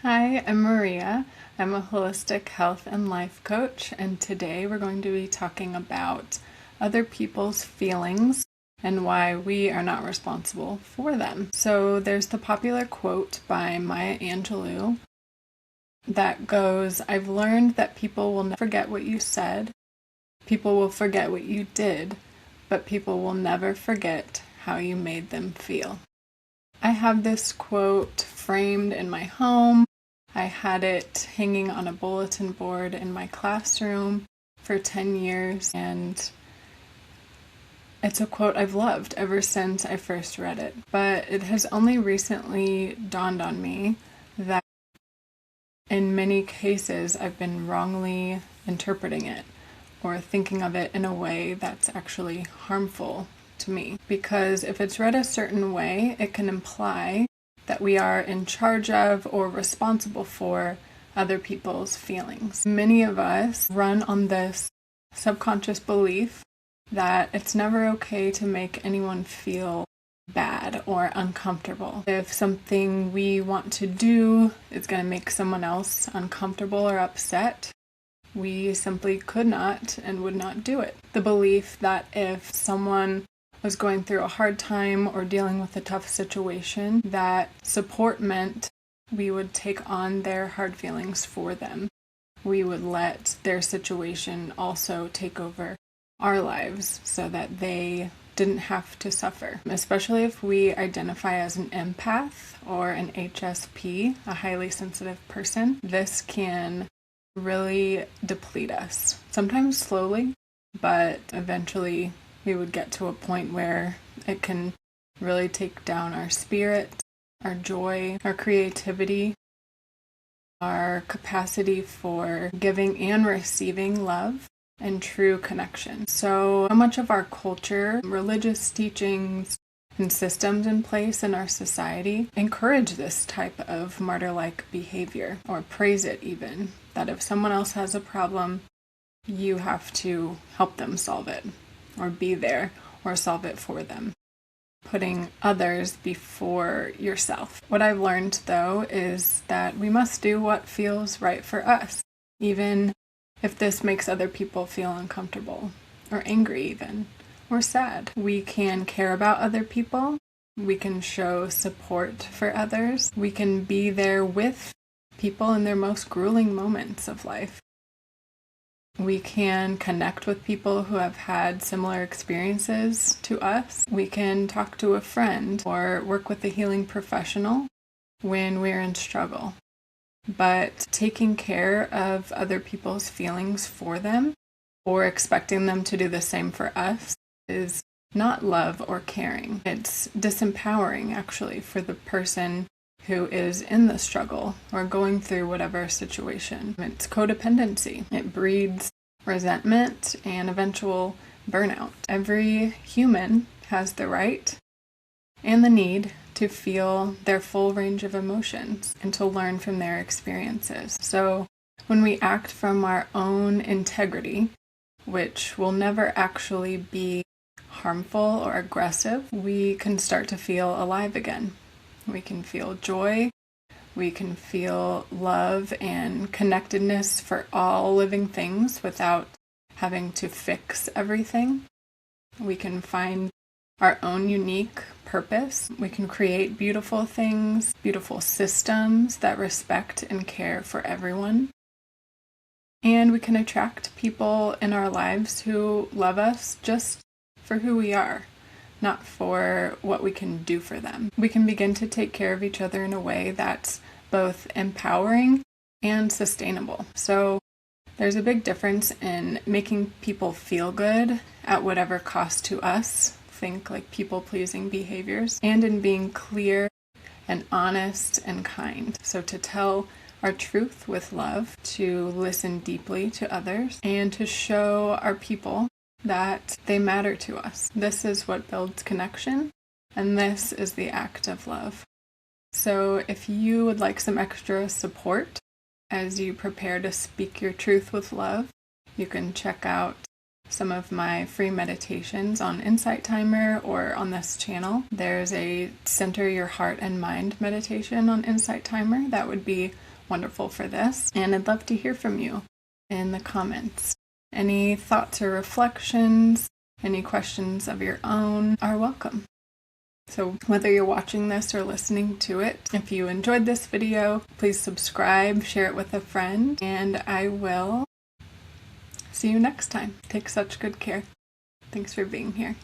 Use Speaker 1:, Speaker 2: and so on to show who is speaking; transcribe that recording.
Speaker 1: Hi, I'm Maria. I'm a holistic health and life coach, and today we're going to be talking about other people's feelings and why we are not responsible for them. So there's the popular quote by Maya Angelou that goes, "I've learned that people will never forget what you said, people will forget what you did, but people will never forget how you made them feel." I have this quote framed in my home. I had it hanging on a bulletin board in my classroom for 10 years, and it's a quote I've loved ever since I first read it. But it has only recently dawned on me that in many cases I've been wrongly interpreting it or thinking of it in a way that's actually harmful to me. Because if it's read a certain way, it can imply that we are in charge of or responsible for other people's feelings. Many of us run on this subconscious belief that it's never okay to make anyone feel bad or uncomfortable. If something we want to do is going to make someone else uncomfortable or upset, we simply could not and would not do it. The belief that if someone was going through a hard time or dealing with a tough situation, that support meant we would take on their hard feelings for them. We would let their situation also take over our lives so that they didn't have to suffer. Especially if we identify as an empath or an HSP, a highly sensitive person, this can really deplete us. Sometimes slowly, but eventually we would get to a point where it can really take down our spirit, our joy, our creativity, our capacity for giving and receiving love and true connection. So much of our culture, religious teachings, and systems in place in our society encourage this type of martyr-like behavior, or praise it even, that if someone else has a problem, you have to help them solve it, or be there, or solve it for them, putting others before yourself. What I've learned, though, is that we must do what feels right for us, even if this makes other people feel uncomfortable, or angry even, or sad. We can care about other people, we can show support for others, we can be there with people in their most grueling moments of life. We can connect with people who have had similar experiences to us. We can talk to a friend or work with a healing professional when we're in struggle. But taking care of other people's feelings for them or expecting them to do the same for us is not love or caring. It's disempowering, actually, for the person who is in the struggle or going through whatever situation. It's codependency. It breeds resentment and eventual burnout. Every human has the right and the need to feel their full range of emotions and to learn from their experiences. So when we act from our own integrity, which will never actually be harmful or aggressive, we can start to feel alive again. We can feel joy, we can feel love and connectedness for all living things without having to fix everything. We can find our own unique purpose. We can create beautiful things, beautiful systems that respect and care for everyone. And we can attract people in our lives who love us just for who we are, not for what we can do for them. We can begin to take care of each other in a way that's both empowering and sustainable. So there's a big difference in making people feel good at whatever cost to us, think like people-pleasing behaviors, and in being clear and honest and kind. So to tell our truth with love, to listen deeply to others, and to show our people that they matter to us. This is what builds connection, and this is the act of love. So if you would like some extra support as you prepare to speak your truth with love, you can check out some of my free meditations on Insight Timer or on this channel. There's a Center Your Heart and Mind meditation on Insight Timer. That would be wonderful for this. And I'd love to hear from you in the comments. Any thoughts or reflections, any questions of your own are welcome. So whether you're watching this or listening to it, if you enjoyed this video, please subscribe, share it with a friend, and I will see you next time. Take such good care. Thanks for being here.